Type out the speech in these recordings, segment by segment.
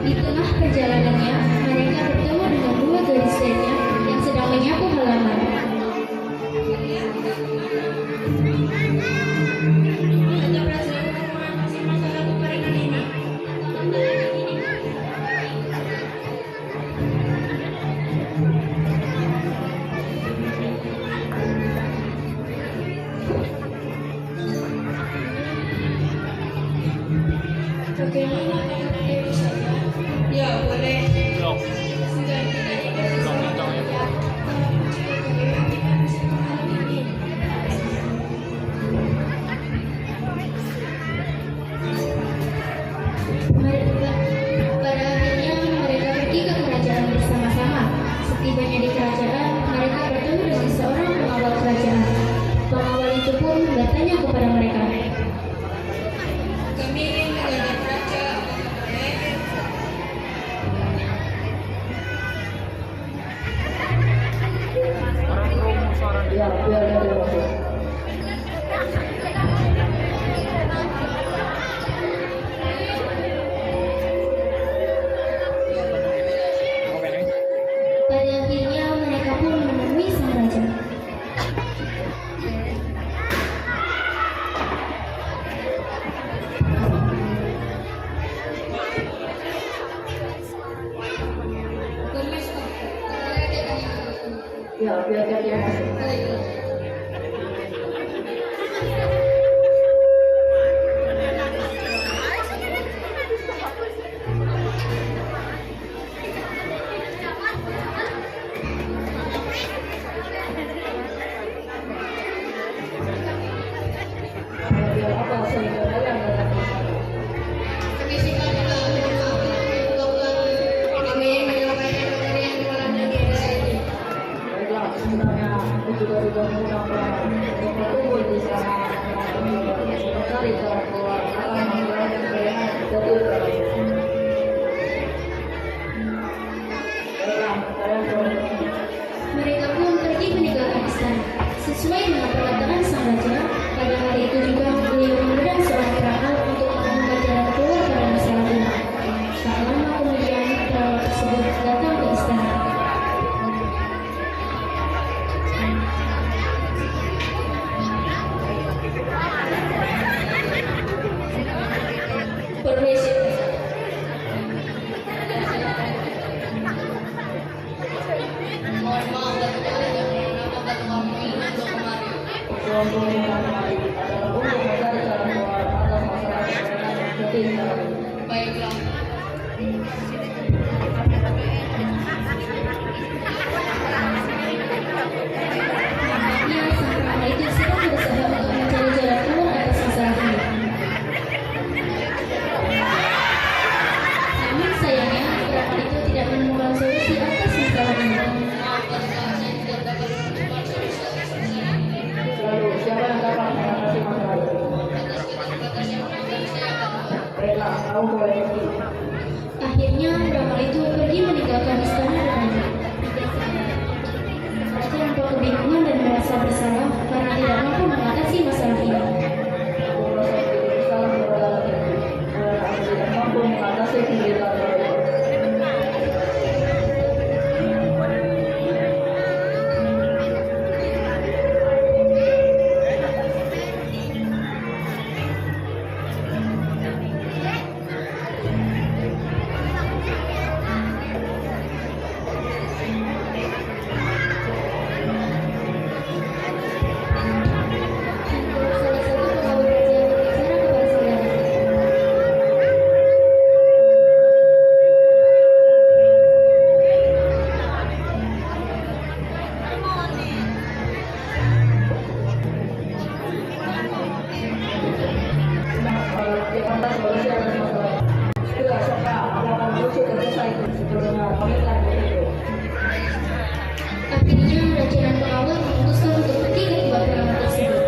Di tengah perjalanannya, mereka bertemu dengan dua gadis lainnya yang sedang menyapu halaman. Bagaimana kalau kita bisa? Ya, boleh. Sudah kita ikut bersama ya. Pada akhirnya mereka pergi ke kerajaan bersama-sama. Setibanya di kerajaan, mereka bertemu dengan seorang pengawal kerajaan. Pengawal itu pun bertanya kepada mereka, "Kami ingin menghadap raja." Ya, biar dia masuk. Pada akhirnya mereka pun menemui sang raja. Ya, biar dia masuk. Biar apa sehingga kalian datang ke sana. Baiklah, sebenarnya aku juga sudah menggunakan untuk bertemu di sana. Kami mencari cara keluar akan mengurangi kalian dari udara. Baiklah, kalian boleh. Mereka pun pergi meninggalkan istana. Sesuai dengan perkataan sang raja, pada hari itu juga beliau mengundang seorang solusi atas masalah. Segera serta aku akan menuju ke desa itu sebelumnya pamitkan begitu. Akhirnya raja dan pengawal memutuskan untuk pergi ke tempat peramal tersebut.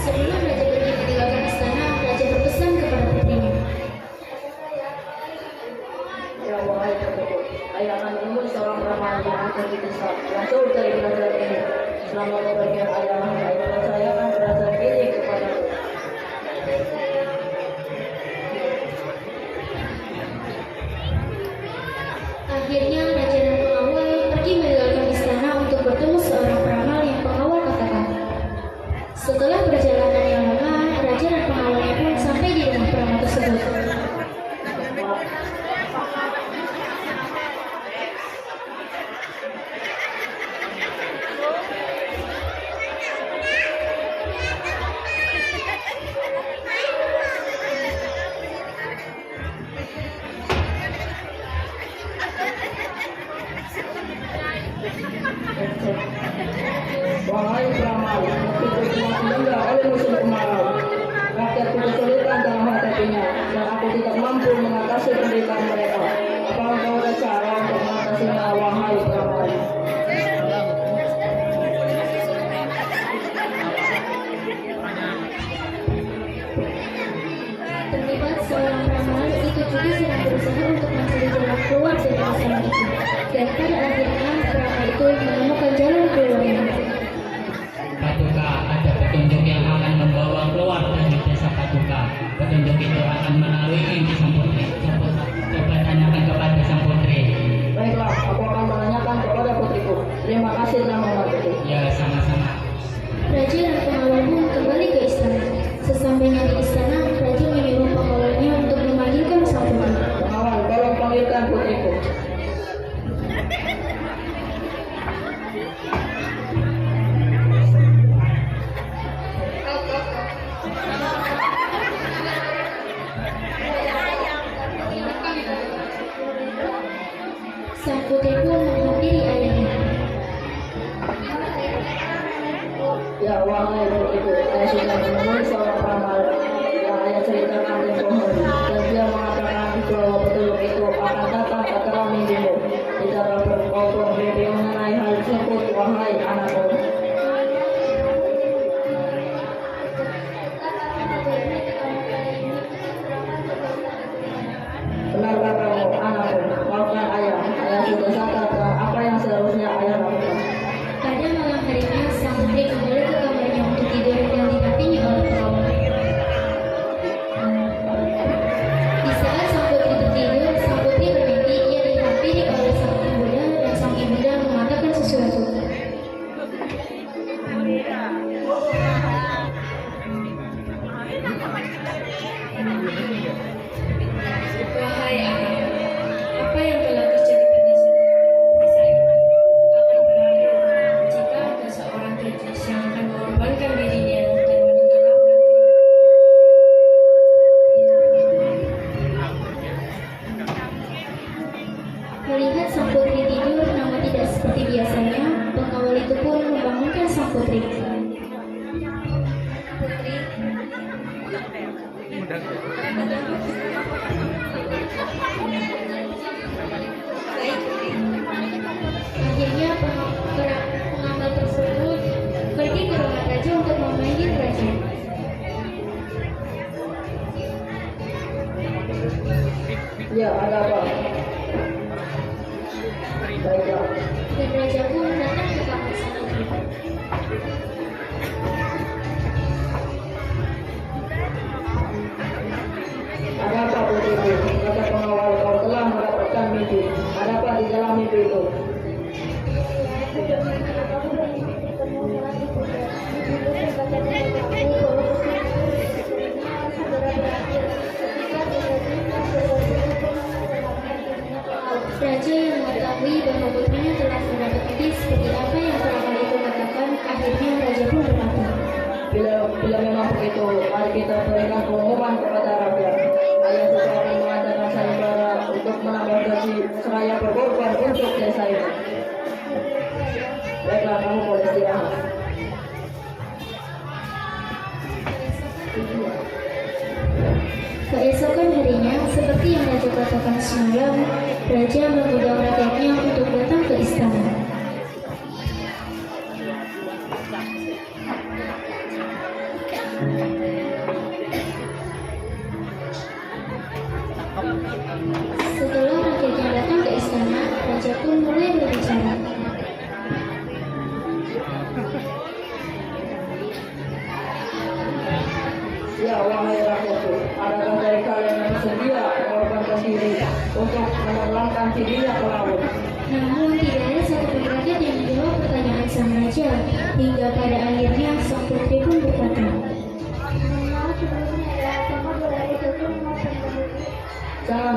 Sebelum raja pergi meninggalkan istana, raja berpesan kepada putrinya. Ya wahai putriku, ayah akan menemui seorang peramal yang ada di desa yang jauh dari kerajaan ini. Selama kepergian ayah percayakan kerajaan ini kepadaku. Akhirnya raja dan pengawal pergi meninggalkan istana untuk bertemu seorang peramal yang pengawal katakan. Setelah perjalanan yang lama, raja dan pengawalnya pun sampai di rumah peramal tersebut. Wahai peramal, meskipun telah dilanda oleh musim kemarau, rakyatku kesulitan dalam menghadapinya, dan aku tidak mampu mengatasi penderitaan mereka. Apakah kau ada cara untuk mengatasinya, wahai peramal? Terlibat seorang peramal itu juga sedang berusaha untuk mencari jalan keluar dari masalah itu. Dan pada akhirnya peramal itu menemukan jalan keluarnya. Patuka, ada petunjuk yang akan membawa keluar dari desa Patuka. Petunjuk itu akan melalui inti sang putri. Coba tanyakan kepada sang putri. Baiklah, aku akan menanyakan kepada putriku. Terima kasih telah membantuku. Ya, sama-sama. Raja dan pengawal pun kembali ke istana. Sesampainya di istana, raja menyuruh pengawalnya untuk memanggilkan sang putri. Pengawal, tolong panggilkan putriku. Sang putri pun menghampiri ayahnya. Ya wahai putriku, saya sudah menemui seorang peramal yang ayah ceritakan tempoh hari, dan dia mengatakan bahwa petunjuk itu akan datang ke dalam mimpimu. Tidak kau bermimpi mengenai hal tersebut, wahai anakku. Benarkah kamu, anakku? Maafkan ayah, ayah sudah sadar dengan apa yang seharusnya ayah lakukan. Pada malam harinya, sang putri kembali ke kamarnya untuk tidur dan didampingi oleh pengawal. Di saat sang putri tertidur, sang putri bermimpi ia dihampiri oleh sang ibunda dan sang ibunda mengatakan sesuatu. Wahai anak, apa yang telah terjadi pada desa ini akan berakhir jika ada seorang gadis yang akan mengorbankan dirinya dan menenggelamkan. Melihat sang putri tidur namun tidak seperti biasanya, pengawal itu pun membangunkan sang putri. Putri, akhirnya pengamal tersebut pergi ke rumah raja untuk memanggil raja. Ya, ada apa? Baiklah. Dan raja pun datang ke kamar sang putri. Ada apa putriku? Kata pengawal, kau telah mendapatkan mimpi. Ada apa di dalam mimpi itu? Raja yang mengetahui bahwa putrinya telah mendapat mimpi seperti apa yang peramal itu katakan, akhirnya raja pun berkata, Bila memang begitu, mari kita berikan pengumuman kepada rakyat. Ayah juga akan mengadakan sayembara untuk Keesokan harinya, seperti yang raja katakan semalam, raja mengundang rakyatnya untuk datang ke istana. Setelah rakyatnya datang ke istana, raja pun mulai berbicara. Ya, wahai rakyatku, adakah dari kalian yang bersedia mengorbankan diri untuk menenggelamkan dirinya ke laut? Namun tidak ada satupun rakyat yang menjawab pertanyaan sang raja, hingga pada akhirnya sang putri pun berkata, Jangan